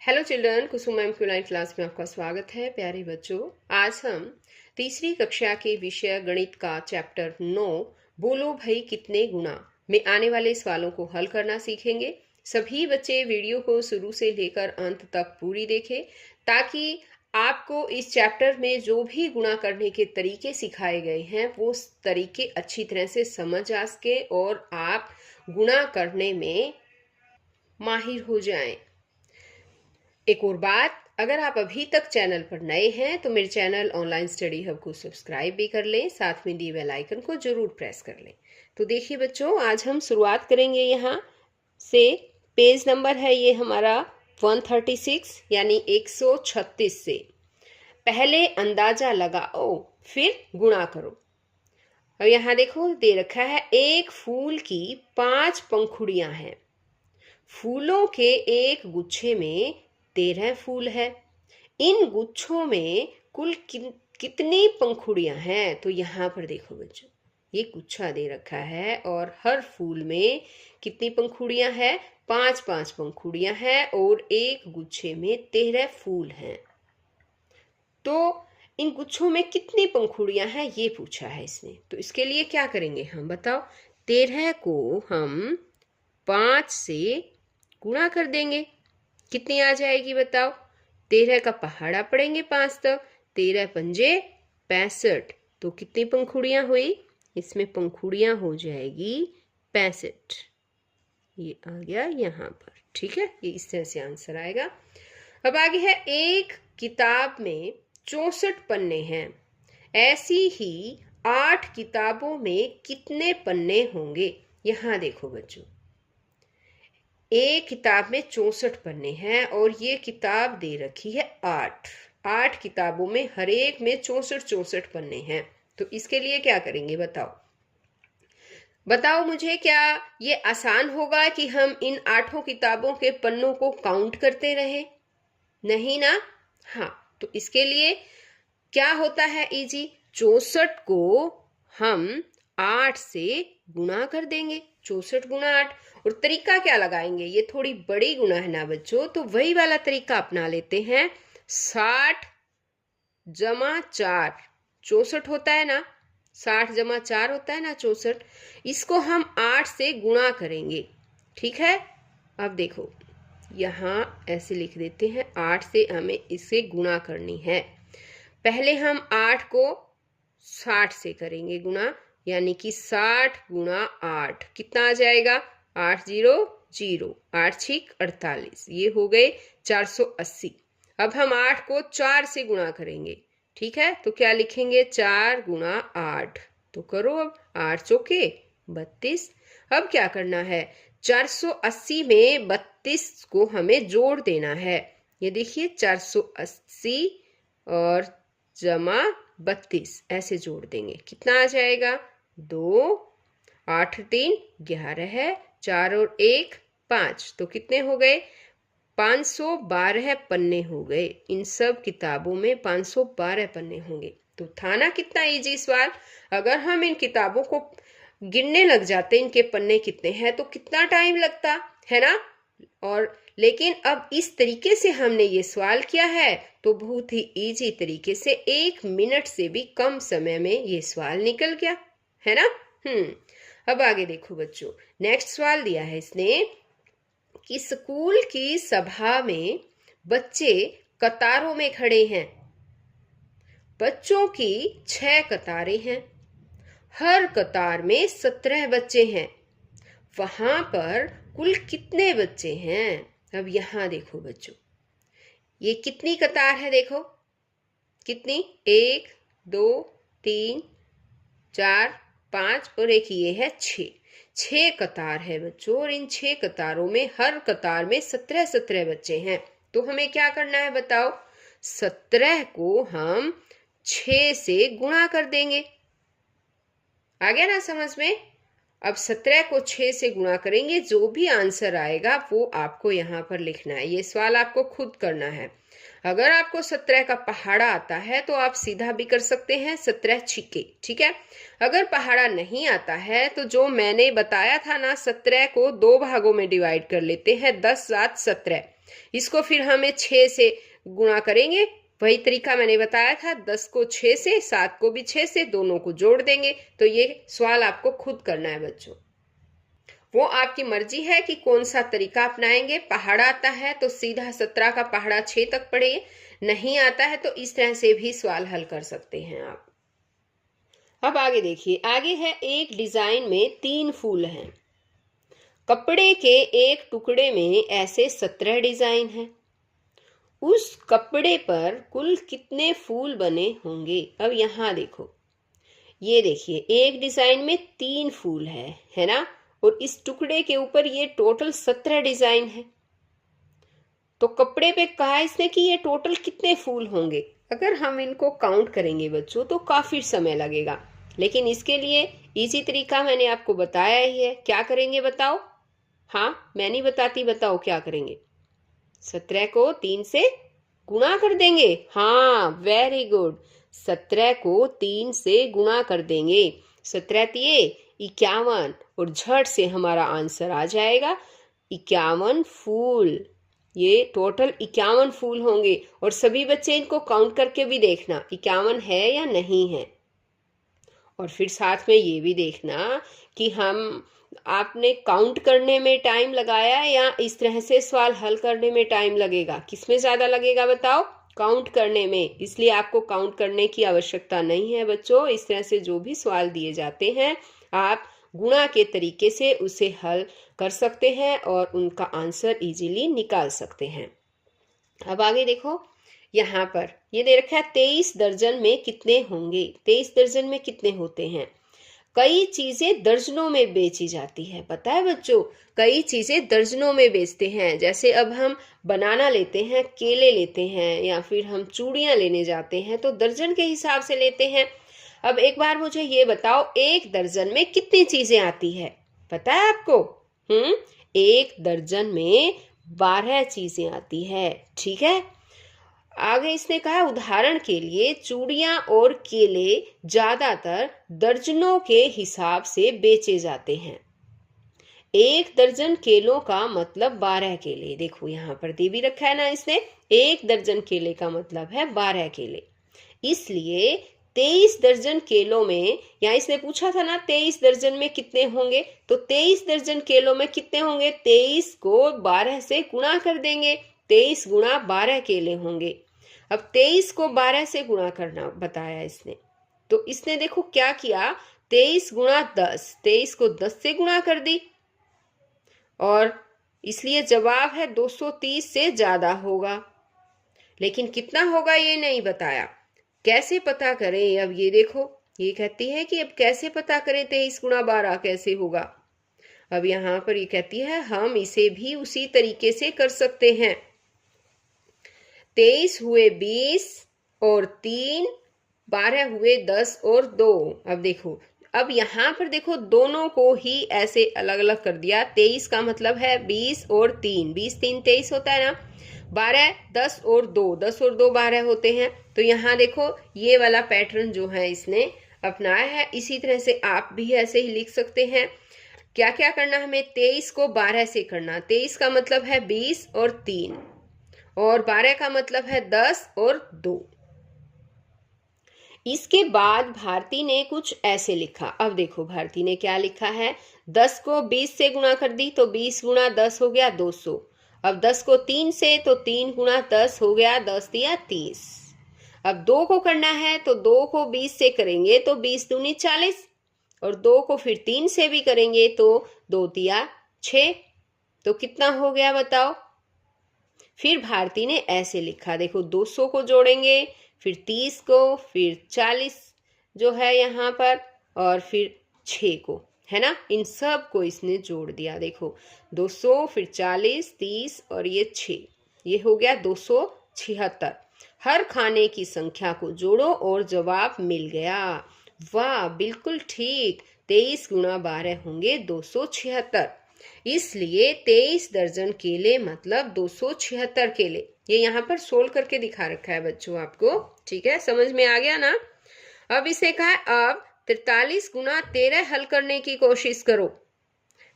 Hello children, कुसुम ma'am की online class में आपका स्वागत है। प्यारे बच्चों, आज हम तीसरी कक्षा के विषय गणित का चैप्टर 9 बोलो भाई कितने गुना में आने वाले सवालों को हल करना सीखेंगे। सभी बच्चे वीडियो को शुरू से लेकर अंत तक पूरी देखें ताकि आपको इस चैप्टर में जो भी गुणा करने के तरीके सिखाए गए हैं वो तरीके अच्छी तरह से समझ आ सके और आप गुणा करने में माहिर हो जाएं। एक और बात, अगर आप अभी तक चैनल पर नए हैं तो मेरे चैनल ऑनलाइन स्टडी हब को सब्सक्राइब भी कर लें, साथ में दिए बेल आइकन को जरूर प्रेस कर लें। तो देखिए बच्चों, आज हम शुरुआत करेंगे यहाँ से। पेज नंबर है ये हमारा 136 यानी 136 से। पहले अंदाजा लगाओ फिर गुणा करो। अब यहाँ देखो दे रखा है, एक फूल की 5 पंखुड़ियां हैं। फूलों के एक गुच्छे में 13 फूल है। इन गुच्छों में कुल कितनी पंखुड़ियां हैं? तो यहाँ पर देखो बच्चों, ये गुच्छा दे रखा है और हर फूल में कितनी पंखुड़ियां हैं? 5-5 पंखुड़ियां हैं और एक गुच्छे में 13 फूल हैं। तो इन गुच्छों में कितनी पंखुड़ियां हैं ये पूछा है इसने। तो इसके लिए क्या करेंगे हम, बताओ। 13 को हम 5 से गुणा कर देंगे, कितनी आ जाएगी बताओ। 13 का पहाड़ा पड़ेंगे 5 तक, 13 पंजे 65। तो कितनी पंखुड़ियां हुई? इसमें पंखुड़ियां हो जाएगी 65। ये आ गया यहाँ पर, ठीक है। ये इस तरह से आंसर आएगा। अब आगे है, एक किताब में 64 पन्ने हैं। ऐसी ही 8 किताबों में कितने पन्ने होंगे? यहाँ देखो बच्चों, एक किताब में 64 पन्ने हैं और ये किताब दे रखी है 8 किताबों में हर एक में 64 पन्ने हैं। तो इसके लिए क्या करेंगे बताओ मुझे। क्या ये आसान होगा कि हम इन 8 किताबों के पन्नों को काउंट करते रहे? नहीं ना। हाँ, तो इसके लिए क्या होता है इजी, 64 को हम 8 से गुणा कर देंगे। 64 गुणा 8। और तरीका क्या लगाएंगे? ये थोड़ी बड़ी गुणा है ना बच्चों, तो वही वाला तरीका अपना लेते हैं। 60 जमा 4 64 होता है ना, 60 जमा 4 होता है ना 64। इसको हम 8 से गुणा करेंगे, ठीक है। अब देखो यहाँ ऐसे लिख देते हैं, 8 से हमें इसे गुणा करनी है। पहले हम 8 को 60 से करेंगे गुणा, यानी कि 60 गुणा 8 कितना आ जाएगा? 8 0 0, 8 6 48, ये हो गए 480। अब हम 8 को 4 से गुणा करेंगे, ठीक है। तो क्या लिखेंगे? 4 गुणा 8। तो करो, अब 8 चौके 32। अब क्या करना है, 480 में 32 को हमें जोड़ देना है। ये देखिए 480 और जमा 32 ऐसे जोड़ देंगे, कितना आ जाएगा? 2 8 3 11 है, 4 और 1 5, तो कितने हो गए? 512 पन्ने हो गए। इन सब किताबों में 512 पन्ने होंगे। तो था ना कितना इजी सवाल। अगर हम इन किताबों को गिनने लग जाते इनके पन्ने कितने हैं तो कितना टाइम लगता है ना। और लेकिन अब इस तरीके से हमने ये सवाल किया है तो बहुत ही इजी तरीके से 1 मिनट से भी कम समय में ये सवाल निकल गया है ना। अब आगे देखो बच्चों, नेक्स्ट सवाल दिया है इसने कि स्कूल की सभा में बच्चे कतारों में खड़े हैं। बच्चों की 6 कतारें हैं, हर कतार में 17 बच्चे हैं। वहां पर कुल कितने बच्चे हैं? अब यहां देखो बच्चों, ये कितनी कतार है? देखो कितनी, 1 2 3 4 5 और एक ये है 6 कतार है बच्चों। और इन 6 कतारों में हर कतार में 17 बच्चे हैं। तो हमें क्या करना है बताओ। 17 को हम 6 से गुणा कर देंगे। आ गया ना समझ में। अब 17 को 6 से गुणा करेंगे, जो भी आंसर आएगा वो आपको यहाँ पर लिखना है। ये सवाल आपको खुद करना है। अगर आपको 17 का पहाड़ा आता है तो आप सीधा भी कर सकते हैं, 17 छिक्के, ठीक है। अगर पहाड़ा नहीं आता है तो जो मैंने बताया था ना, 17 को 2 भागों में डिवाइड कर लेते हैं, 10 7 17। इसको फिर हमें 6 से गुणा करेंगे, वही तरीका मैंने बताया था। 10 को 6 से, 7 को भी 6 से, दोनों को जोड़ देंगे। तो ये सवाल आपको खुद करना है बच्चों, वो आपकी मर्जी है कि कौन सा तरीका अपनाएंगे। पहाड़ा आता है तो सीधा 17 का पहाड़ा 6 तक पढ़िए, नहीं आता है तो इस तरह से भी सवाल हल कर सकते हैं आप। अब आगे देखिए, आगे है एक डिजाइन में 3 फूल हैं। कपड़े के एक टुकड़े में ऐसे 17 डिजाइन हैं। उस कपड़े पर कुल कितने फूल बने होंगे? अब यहां देखो, ये देखिए एक डिजाइन में 3 फूल है ना, और इस टुकड़े के ऊपर ये टोटल 17 डिजाइन है। तो कपड़े पे कहा इसने कि ये टोटल कितने फूल होंगे। अगर हम इनको काउंट करेंगे बच्चों तो काफी समय लगेगा, लेकिन इसके लिए इजी तरीका मैंने आपको बताया ही है। क्या करेंगे बताओ? हाँ, मैं नहीं बताती, बताओ क्या करेंगे। 17 को 3 से गुणा कर देंगे। हाँ, वेरी गुड, 17 को 3 से गुणा कर देंगे। 17 तिये 51, और झट से हमारा आंसर आ जाएगा 51 फूल। ये टोटल 51 फूल होंगे। और सभी बच्चे इनको काउंट करके भी देखना 51 है या नहीं है। और फिर साथ में ये भी देखना कि आपने काउंट करने में टाइम लगाया या इस तरह से सवाल हल करने में टाइम लगेगा। किसमें ज्यादा लगेगा बताओ? काउंट करने में। इसलिए आपको काउंट करने की आवश्यकता नहीं है बच्चों। इस तरह से जो भी सवाल दिए जाते हैं आप गुणा के तरीके से उसे हल कर सकते हैं और उनका आंसर इजीली निकाल सकते हैं। अब आगे देखो, यहाँ पर ये दे रखा है 23 दर्जन में कितने होंगे। 23 दर्जन में कितने होते हैं? कई चीजें दर्जनों में बेची जाती है, पता है बच्चों, कई चीजें दर्जनों में बेचते हैं। जैसे अब हम बनाना लेते हैं, केले लेते हैं, या फिर हम चूड़ियां लेने जाते हैं तो दर्जन के हिसाब से लेते हैं। अब एक बार मुझे ये बताओ, एक दर्जन में कितनी चीजें आती है? पता है आपको? एक दर्जन में 12 चीजें आती है। ठीक है, आगे इसने कहा उदाहरण के लिए चूड़ियां और केले ज्यादातर दर्जनों के हिसाब से बेचे जाते हैं। एक दर्जन केलों का मतलब 12 केले। देखो यहाँ पर दे भी रखा है ना इसने, एक दर्जन केले का मतलब है 12 केले। इसलिए 23 दर्जन केलों में, या इसने पूछा था ना 23 दर्जन में कितने होंगे, तो 23 दर्जन केलों में कितने होंगे? 23 को 12 से गुणा कर देंगे। 23 गुणा 12 केले होंगे। अब 23 को 12 से गुणा करना बताया इसने, तो इसने देखो क्या किया, 23 गुणा 10, 23 को 10 से गुणा कर दी, और इसलिए जवाब है 230 से ज्यादा होगा। लेकिन कितना होगा ये नहीं बताया। कैसे पता करें? अब ये देखो, ये कहती है कि अब कैसे पता करें 23 गुणा 12 कैसे होगा। अब यहाँ पर ये कहती है हम इसे भी उसी तरीके से कर सकते हैं। 23 हुए 20 और 3, 12 हुए 10 और 2। अब देखो, अब यहाँ पर देखो दोनों को ही ऐसे अलग अलग कर दिया। 23 का मतलब है 20 और 3, 20 3 23 होता है ना। 12 10 और 2, 10 और 2 12 होते हैं। तो यहाँ देखो ये वाला पैटर्न जो है इसने अपनाया है। इसी तरह से आप भी ऐसे ही लिख सकते हैं। क्या क्या करना हमें? 23 को 12 से करना। 23 का मतलब है 20 और 3, और 12 का मतलब है 10 और 2। इसके बाद भारती ने कुछ ऐसे लिखा। अब देखो भारती ने क्या लिखा है, 10 को 20 से गुणा कर दी तो 20 गुणा 10 हो गया 200। अब 10 को 3 से, तो 3 गुणा 10 हो गया 10 दिया 30। अब 2 को करना है तो 2 को 20 से करेंगे तो 20 दूनी 40, और 2 को फिर 3 से भी करेंगे तो 2 दिया 6। तो कितना हो गया बताओ? फिर भारती ने ऐसे लिखा, देखो 200 को जोड़ेंगे, फिर 30 को, फिर 40 जो है यहाँ पर, और फिर 6 को, है ना। इन सब को इसने जोड़ दिया। देखो 200 फिर 40 30 और ये 6, ये हो गया 276। हर खाने की संख्या को जोड़ो और जवाब मिल गया। वाह, बिल्कुल ठीक, 23 गुणा 12 होंगे 276। इसलिए 23 दर्जन केले मतलब 276 केले। ये यहाँ पर सोल्व करके दिखा रखा है बच्चों आपको। ठीक है, समझ में आ गया ना। अब इसे कहा है अब 43 गुणा 13 हल करने की कोशिश करो।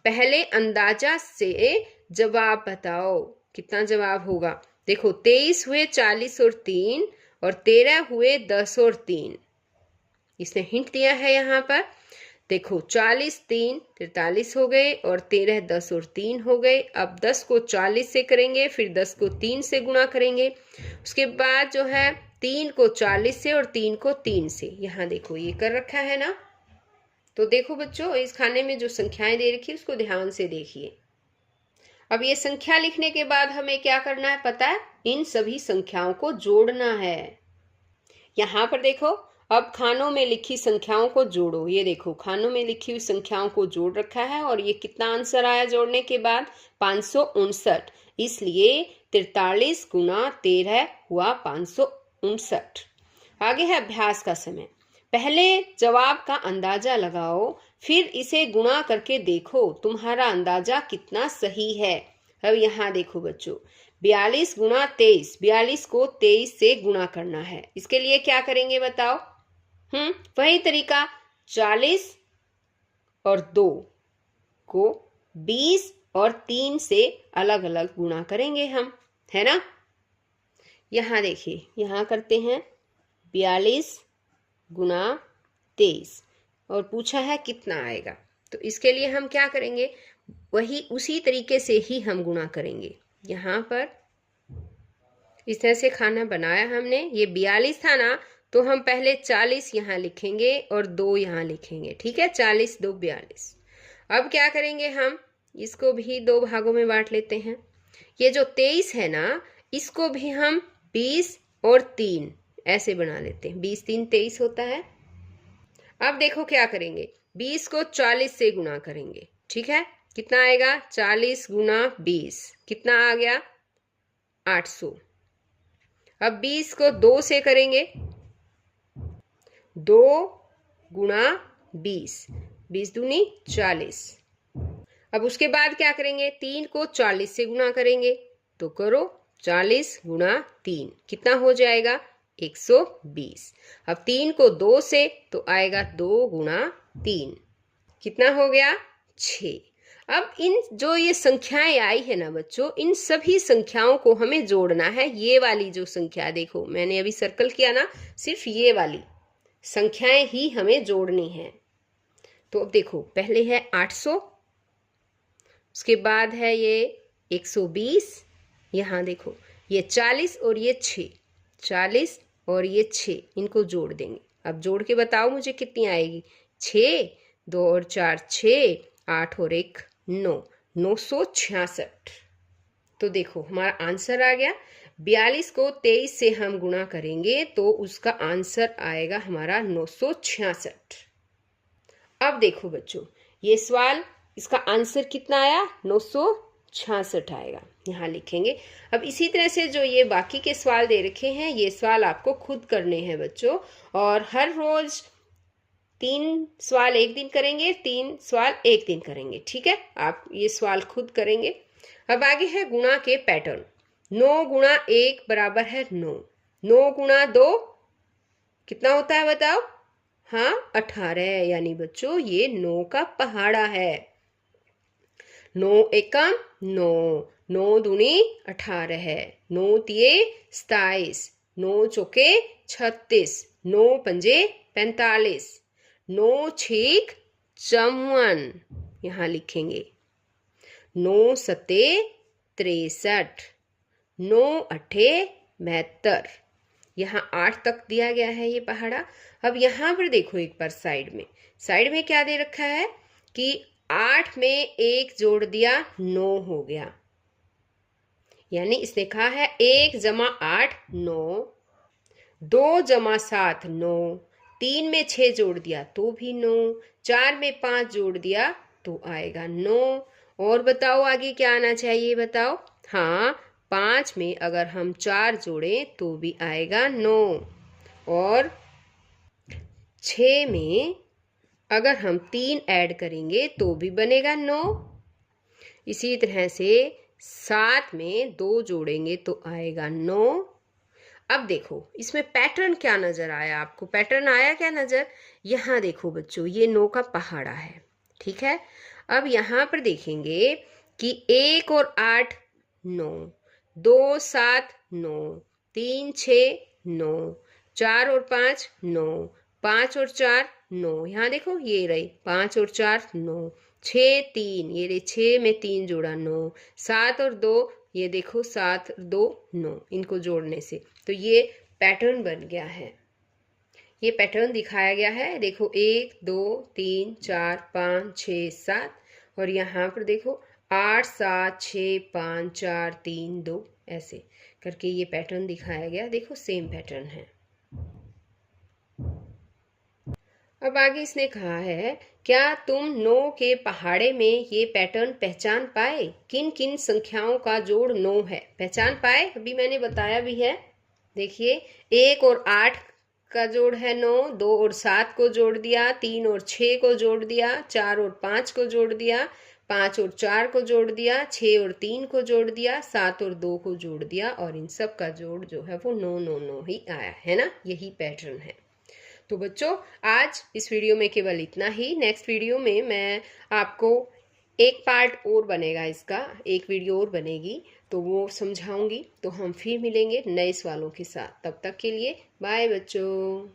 पहले अंदाजा से जवाब बताओ। कितना जवाब होगा? देखो 23 हुए 40 और 3, और 13 हुए 10 और 3। इसने हिंट दिया है यहाँ पर। देखो 40 3 43 हो गए, और 13 10 और 3 हो गए। अब 10 को 40 से करेंगे, फिर 10 को 3 से गुणा करेंगे, उसके बाद जो है 3 को 40 से और 3 को 3 से। यहाँ देखो ये कर रखा है ना। तो देखो बच्चों, इस खाने में जो संख्याएं दे रखी है उसको ध्यान से देखिए। अब ये संख्या लिखने के बाद हमें क्या करना है पता है? इन सभी संख्याओं को जोड़ना है। यहाँ पर देखो, अब खानों में लिखी संख्याओं को जोड़ो। ये देखो खानों में लिखी हुई संख्याओं को जोड़ रखा है, और ये कितना आंसर आया जोड़ने के बाद? 559। इसलिए 43 गुना 13 हुआ 559। आगे है अभ्यास का समय। पहले जवाब का अंदाजा लगाओ, फिर इसे गुणा करके देखो तुम्हारा अंदाजा कितना सही है। अब यहाँ देखो बच्चों, 42 गुना 23, 42 को 23 से गुणा करना है। इसके लिए क्या करेंगे बताओ? वही तरीका, 40 और 2 को 20 और 3 से अलग अलग गुणा करेंगे हम, है ना। यहाँ देखिए, यहाँ करते हैं 42 गुना 23, और पूछा है कितना आएगा। तो इसके लिए हम क्या करेंगे? वही उसी तरीके से ही हम गुणा करेंगे। यहाँ पर इस तरह से खाना बनाया हमने। ये 42 था ना, तो हम पहले 40 यहाँ लिखेंगे और 2 यहाँ लिखेंगे, ठीक है। 40 2 42। अब क्या करेंगे हम? इसको भी 2 भागों में बांट लेते हैं। ये जो 23 है ना, इसको भी हम 20 और 3 ऐसे बना लेते हैं। 20 3 23 होता है। अब देखो क्या करेंगे, 20 को 40 से गुणा करेंगे, ठीक है। कितना आएगा? 40 गुना 20, कितना आ गया? 800। अब 20 को 2 से करेंगे, 2 गुना 20, 20 दूनी 40। अब उसके बाद क्या करेंगे? 3 को 40 से गुणा करेंगे, तो करो 40 गुना 3, कितना हो जाएगा? 120। अब 3 को 2 से, तो आएगा 2 गुना 3, कितना हो गया? 6। अब इन जो ये संख्याएं आई है ना बच्चों, इन सभी संख्याओं को हमें जोड़ना है। ये वाली जो संख्या देखो, मैंने अभी सर्कल किया ना, सिर्फ ये वाली संख्याएं ही हमें जोड़नी है। तो अब देखो, पहले है 800, उसके बाद है ये 120, यहाँ देखो ये 40 और ये 6, 40 और ये 6, इनको जोड़ देंगे। अब जोड़ के बताओ मुझे कितनी आएगी? 6, 2 और 4 6, 8 और 1 9, 966। तो देखो हमारा आंसर आ गया। 42 को 23 से हम गुणा करेंगे तो उसका आंसर आएगा हमारा 966। अब देखो बच्चों, ये सवाल, इसका आंसर कितना आया? 966 आएगा, यहाँ लिखेंगे। अब इसी तरह से जो ये बाकी के सवाल दे रखे हैं, ये सवाल आपको खुद करने हैं बच्चों, और हर रोज 3 सवाल एक दिन करेंगे, 3 सवाल एक दिन करेंगे, ठीक है। आप ये सवाल खुद करेंगे। अब आगे है गुणा के पैटर्न। 9 गुणा 1 बराबर है 9, 9 गुणा 2 कितना होता है बताओ? हाँ 18, यानी बच्चों ये 9 का पहाड़ा है। 9 एकम 9, 9 दूनी 18 है, 9 तिये 27, 9 चौके 36, 9 पंजे 45, 9 छीक 54, यहाँ लिखेंगे। 9 सते 63, 9 अठे 72, यहाँ 8 तक दिया गया है ये पहाड़ा। अब यहाँ पर देखो एक बार साइड में क्या दे रखा है कि 8 में 1 जोड़ दिया 9 हो गया, यानी इसने कहा है 1 जमा 8 9, 2 जमा 7 9, 3 में 6 जोड़ दिया तो भी 9, 4 में 5 जोड़ दिया तो आएगा 9। और बताओ आगे क्या आना चाहिए बताओ? हाँ 5 में अगर हम 4 जोड़ें तो भी आएगा 9, और 6 में अगर हम 3 ऐड करेंगे तो भी बनेगा 9। इसी तरह से 7 में 2 जोड़ेंगे तो आएगा 9। अब देखो इसमें पैटर्न क्या नजर आया आपको? पैटर्न आया क्या नजर? यहाँ देखो बच्चों, ये 9 का पहाड़ा है, ठीक है। अब यहाँ पर देखेंगे कि 1 और 8 9, 2 7 9, 3 6 9, 4 और 5 9, 5 और 4 9, यहाँ देखो ये रही 5 और 4 9, 6 3, ये रही 6 में 3 जोड़ा 9, 7 और 2, ये देखो 7 और 2 9, इनको जोड़ने से तो ये पैटर्न बन गया है। ये पैटर्न दिखाया गया है, देखो 1 2 3 4 5 6 7, और यहाँ पर देखो 8 7 6 5 4 3 2, ऐसे करके ये पैटर्न दिखाया गया। देखो सेम पैटर्न है। अब आगे इसने कहा है, क्या तुम 9 के पहाड़े में ये पैटर्न पहचान पाए? किन किन संख्याओं का जोड़ 9 है? पहचान पाए? अभी मैंने बताया भी है। देखिए 1 और 8 का जोड़ है 9, 2 और 7 को जोड़ दिया, 3 और 6 को जोड़ दिया, 4 और 5 को जोड़ दिया, 5 और 4 को जोड़ दिया, 6 और 3 को जोड़ दिया, 7 और 2 को जोड़ दिया, और इन सब का जोड़ जो है वो 9 9 9 ही आया है ना। यही पैटर्न है। तो बच्चों आज इस वीडियो में केवल इतना ही। नेक्स्ट वीडियो में मैं आपको एक पार्ट और बनेगा, इसका एक वीडियो और बनेगी, तो वो समझाऊंगी। तो हम फिर मिलेंगे नए सवालों के साथ। तब तक के लिए बाय बच्चों।